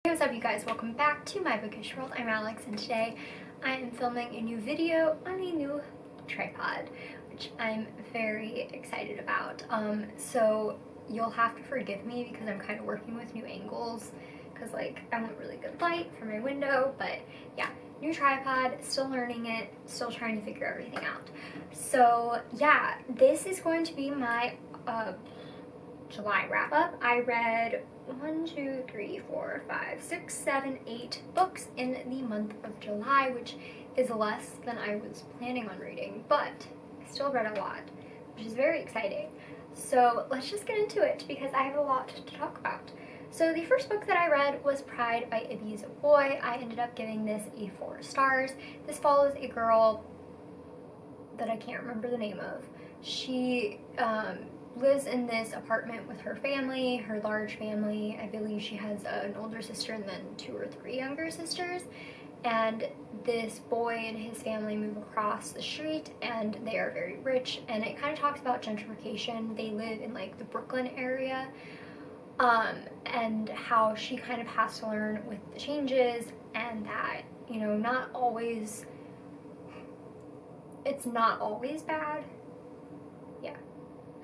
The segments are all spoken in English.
Hey, what's up you guys? Welcome back to my bookish world. I'm Alex and today I am filming a new video on a new tripod, which I'm very excited about. So you'll have to forgive me because I'm kind of working with new angles because I want really good light for my window, but yeah, new tripod, still learning it, still trying to figure everything out. So yeah, this is going to be my July wrap up. I read 8 books in the month of July, which is less than I was planning on reading, but I still read a lot, which is very exciting. So let's just get into it because I have a lot to talk about. So the first book that I read was Pride by Ibby's Boy. I ended up giving this 4 stars. This follows a girl that I can't remember the name of. She lives in this apartment with her family, her large family. I believe she has an older sister and then 2 or 3 younger sisters. And this boy and his family move across the street and they are very rich, and it kind of talks about gentrification. They live in the Brooklyn area, and how she kind of has to learn with the changes, and that, not always, it's not always bad. Yeah,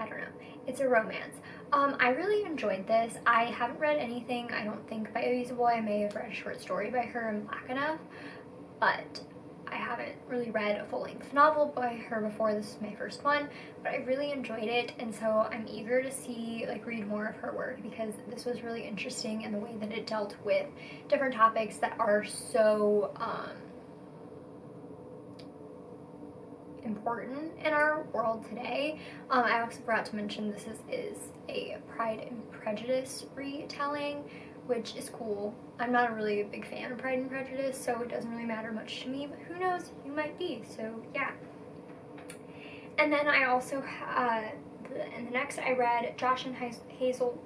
I don't know. It's a romance. I really enjoyed this. I haven't read anything, I don't think, by Ibby's Boy. I may have read a short story by her in Black Enough, but I haven't really read a full-length novel by her before. This is my first one, but I really enjoyed it, and so I'm eager to see, read more of her work because this was really interesting in the way that it dealt with different topics that are so, important in our world today. I also forgot to mention this is a Pride and Prejudice retelling, which is cool. I'm not a really big fan of Pride and Prejudice, so it doesn't really matter much to me, but who knows, you might be, so yeah. And then I also, and the next I read Josh and Hazel's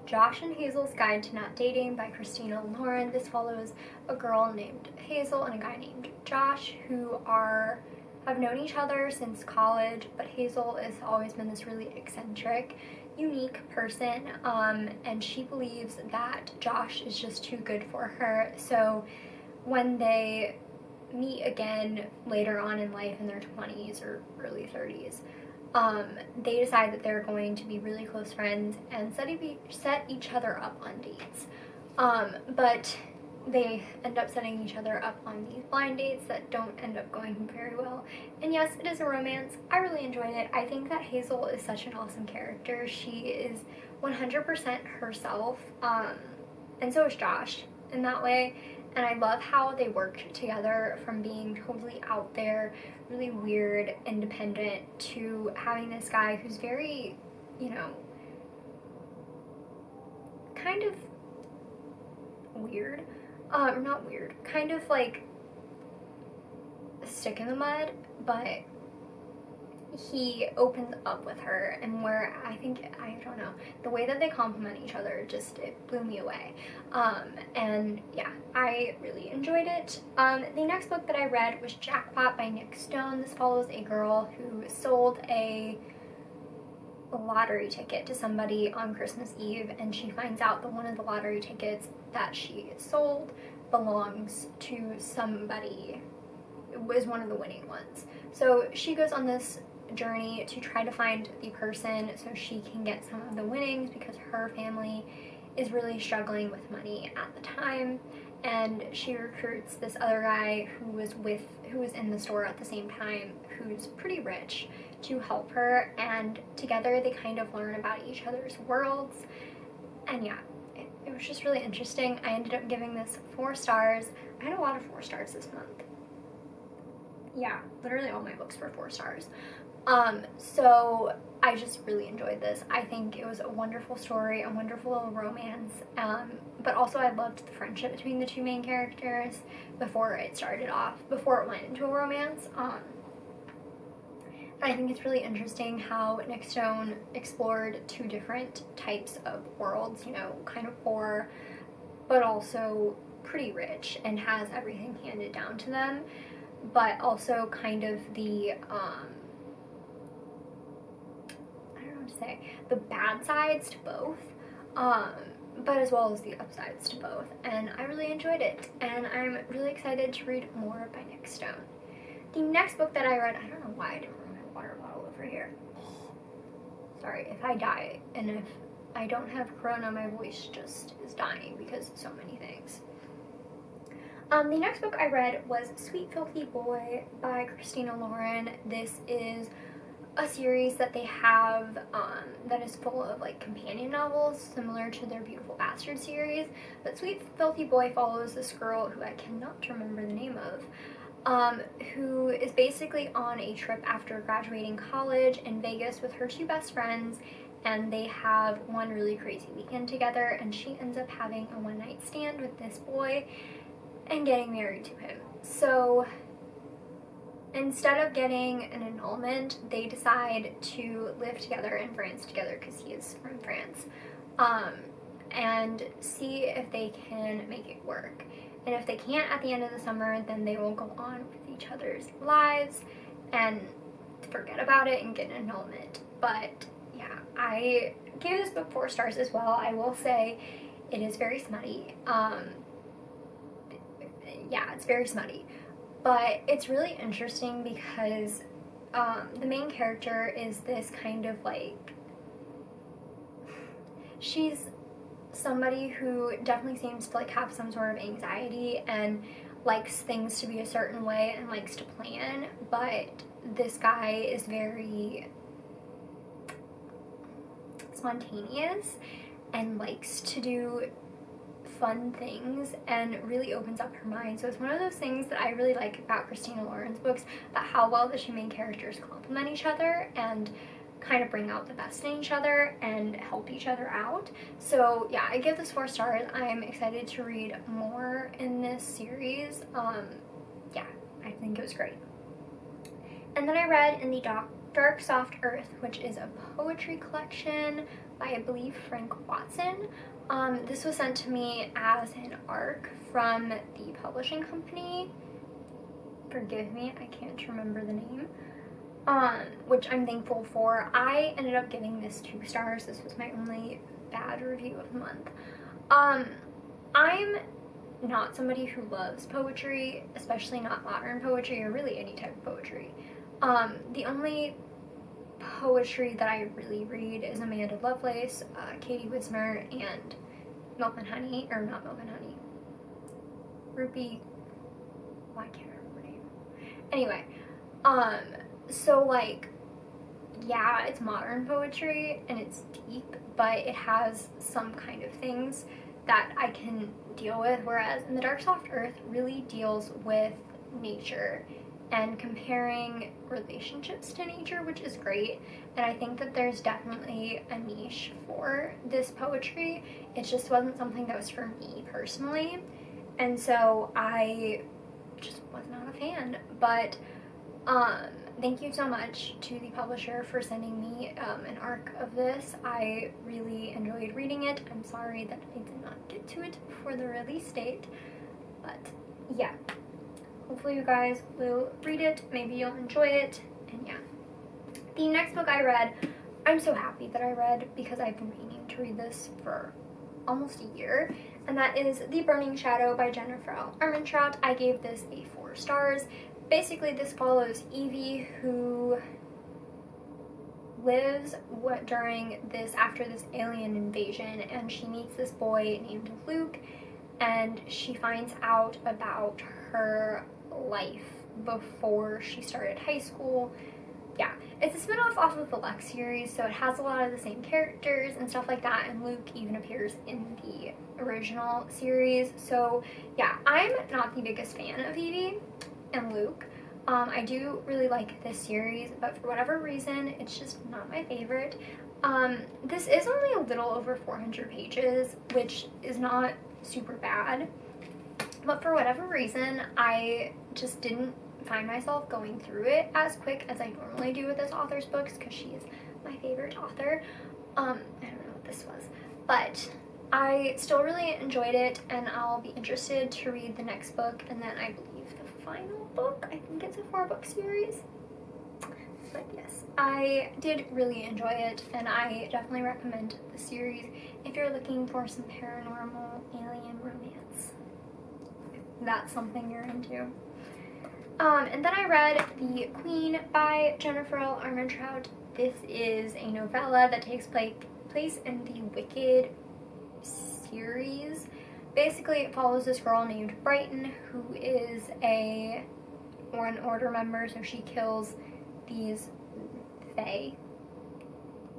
Guide to Not Dating by Christina Lauren. This follows a girl named Hazel and a guy named Josh who have known each other since college, but Hazel has always been this really eccentric, unique person, and she believes that Josh is just too good for her. So when they meet again later on in life in their 20s or early 30s, they decide that they're going to be really close friends and set each other up on dates. But they end up setting each other up on these blind dates that don't end up going very well. And yes, it is a romance. I really enjoyed it. I think that Hazel is such an awesome character. She is 100% herself, and so is Josh in that way. And I love how they work together from being totally out there, really weird, independent, to having this guy who's very, kind of weird. Not weird, kind of like a stick in the mud, but he opens up with her, and where I don't know, the way that they complement each other, it blew me away. And yeah, I really enjoyed it. The next book that I read was Jackpot by Nick Stone. This follows a girl who sold a lottery ticket to somebody on Christmas Eve, and she finds out that one of the lottery tickets that she sold belongs to somebody, was one of the winning ones. So she goes on this journey to try to find the person so she can get some of the winnings, because her family is really struggling with money at the time, and she recruits this other guy who was in the store at the same time, who's pretty rich, to help her, and together they kind of learn about each other's worlds. And yeah, it was just really interesting. I ended up giving this 4 stars. I had a lot of 4 stars this month. Yeah, literally all my books were 4 stars. So I just really enjoyed this. I think it was a wonderful story, a wonderful little romance, but also I loved the friendship between the 2 main characters before it went into a romance. I think it's really interesting how Nick Stone explored 2 different types of worlds, kind of poor, but also pretty rich and has everything handed down to them, but also kind of the, I don't know what to say, the bad sides to both. but as well as the upsides to both, and I really enjoyed it, and I'm really excited to read more by Nick Stone. The next book that I read, I don't know why I didn't bring my water bottle over here. Sorry, if I die, and if I don't have corona, my voice just is dying because so many things. The next book I read was Sweet Filthy Boy by Christina Lauren. This is a series that they have that is full of like companion novels similar to their Beautiful Bastard series, but Sweet Filthy Boy follows this girl who I cannot remember the name of, who is basically on a trip after graduating college in Vegas with her two best friends, and they have one really crazy weekend together, and she ends up having a one-night stand with this boy and getting married to him. So instead of getting an annulment, they decide to live together in France together because he is from France, and see if they can make it work. And if they can't at the end of the summer, then they will go on with each other's lives and forget about it and get an annulment. But yeah, I gave this book 4 stars as well. I will say it is very smutty. Yeah, it's very smutty. But it's really interesting because the main character is this kind of like, she's somebody who definitely seems to like have some sort of anxiety and likes things to be a certain way and likes to plan, but this guy is very spontaneous and likes to do fun things and really opens up her mind. So it's one of those things that I really like about Christina Lauren's books, about how well the two main characters complement each other and kind of bring out the best in each other and help each other out. So yeah, I give this 4 stars. I'm excited to read more in this series. Yeah, I think it was great. And then I read In the Dark Soft Earth, which is a poetry collection by, I believe, Frank Watson. This was sent to me as an ARC from the publishing company. Forgive me, I can't remember the name. Which I'm thankful for. I ended up giving this 2 stars. This was my only bad review of the month. I'm not somebody who loves poetry, especially not modern poetry or really any type of poetry. The only poetry that I really read is Amanda Lovelace, Katie Wismer, and Milk and Honey, or not Milk and Honey, Ruby, well, I can't remember her name. Anyway, so like, yeah, it's modern poetry and it's deep, but it has some kind of things that I can deal with, whereas In the Dark Soft Earth really deals with nature and comparing relationships to nature, which is great. And I think that there's definitely a niche for this poetry. It just wasn't something that was for me personally, and so I just was not a fan. But thank you so much to the publisher for sending me an ARC of this. I really enjoyed reading it. I'm sorry that I did not get to it before the release date, but yeah, hopefully you guys will read it. Maybe you'll enjoy it, and yeah. The next book I read, I'm so happy that I read because I've been meaning to read this for almost a year, and that is The Burning Shadow by Jennifer L. Armentrout. I gave this a 4 stars. Basically, this follows Evie, who lives after this alien invasion, and she meets this boy named Luke, and she finds out about her life before she started high school. Yeah, it's a spin-off off of the Lex series, so it has a lot of the same characters and stuff like that, and Luke even appears in the original series. So yeah, I'm not the biggest fan of Evie and Luke. I do really like this series, but for whatever reason, it's just not my favorite. This is only a little over 400 pages, which is not super bad, but for whatever reason, I just didn't find myself going through it as quick as I normally do with this author's books, because she is my favorite author. I don't know what this was, but I still really enjoyed it, and I'll be interested to read the next book, and then I believe the final book, I think it's a 4-book series, But yes, I did really enjoy it, and I definitely recommend the series if you're looking for some paranormal alien romance. If that's something you're into. And then I read The Queen by Jennifer L. Armentrout. This is a novella that takes place in the Wicked series. Basically, it follows this girl named Brighton, who is a One Order member, so she kills these fae.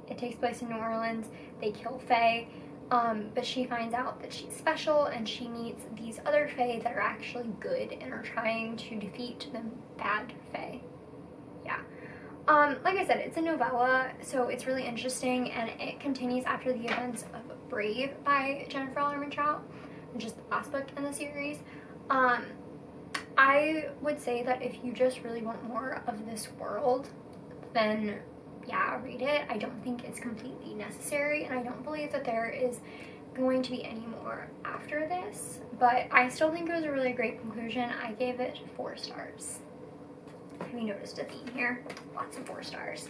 It takes place in New Orleans. They kill fae, but she finds out that she's special, and she meets these other fae that are actually good and are trying to defeat the bad fae. Yeah. Like I said, it's a novella, so it's really interesting, and it continues after the events of Brave by Jennifer L. Armentrout, which is the last book in the series. I would say that if you just really want more of this world, then yeah, read it. I don't think it's completely necessary, and I don't believe that there is going to be any more after this, but I still think it was a really great conclusion. I gave it 4 stars. Have you noticed a theme here? Lots of 4 stars.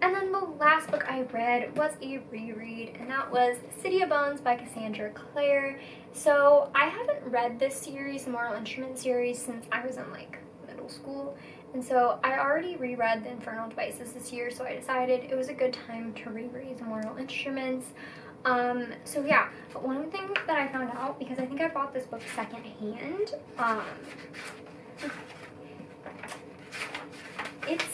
And then the last book I read was a reread, and that was City of Bones by Cassandra Clare. So I haven't read this series, the Mortal Instruments series, since I was in like middle school. And so I already reread The Infernal Devices this year, so I decided it was a good time to reread the Mortal Instruments. So yeah, but one thing that I found out, because I think I bought this book secondhand, it's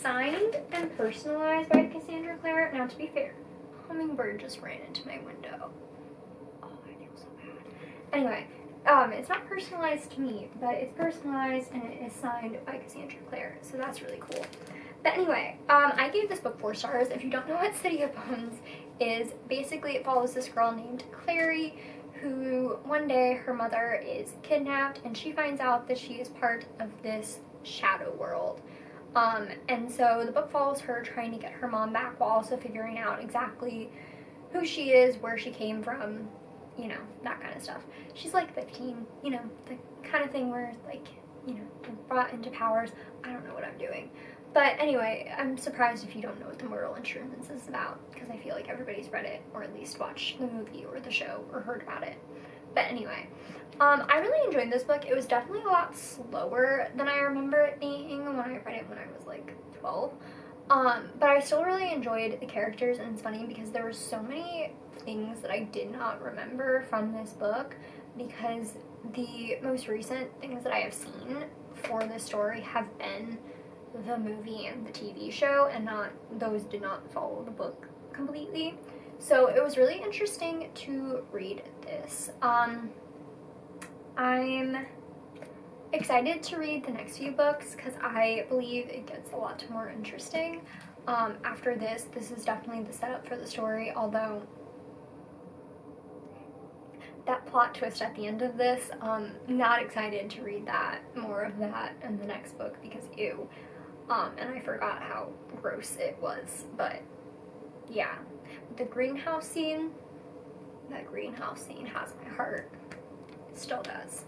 signed and personalized by Cassandra Clare. Now, to be fair, a hummingbird just ran into my window. Oh, I feel so bad. Anyway, it's not personalized to me, but it's personalized and it is signed by Cassandra Clare, so that's really cool. But anyway, I gave this book 4 stars. If you don't know what City of Bones is, basically it follows this girl named Clary, who one day her mother is kidnapped, and she finds out that she is part of this shadow world. And so the book follows her trying to get her mom back while also figuring out exactly who she is, where she came from, you know, that kind of stuff. She's like 15, you know, the kind of thing where, like, you know, you're brought into powers. I don't know what I'm doing. But anyway, I'm surprised if you don't know what the Mortal Instruments is about, because I feel like everybody's read it, or at least watched the movie or the show or heard about it. But anyway, I really enjoyed this book. It was definitely a lot slower than I remember it being when I read it when I was like 12. But I still really enjoyed the characters, and it's funny because there were so many things that I did not remember from this book, because the most recent things that I have seen for this story have been the movie and the TV show, and those did not follow the book completely. So it was really interesting to read this. I'm excited to read the next few books because I believe it gets a lot more interesting. After this is definitely the setup for the story, although that plot twist at the end of this, not excited to read that, more of that in the next book, because ew. And I forgot how gross it was, but yeah. The greenhouse scene, that greenhouse scene has my heart. It still does.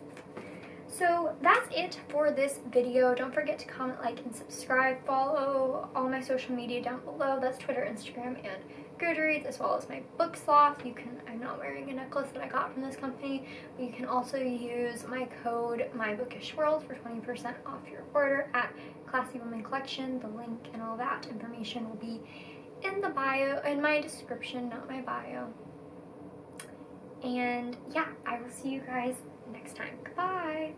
So that's it for this video. Don't forget to comment, like, and subscribe. Follow all my social media down below. That's Twitter, Instagram, and Goodreads, as well as my book Sloth. I'm not wearing a necklace that I got from this company, but you can also use my code MyBookishWorld for 20% off your order at Classy Women Collection. The link and all that information will be in the bio, in my description, not my bio. And yeah, I will see you guys next time. Goodbye.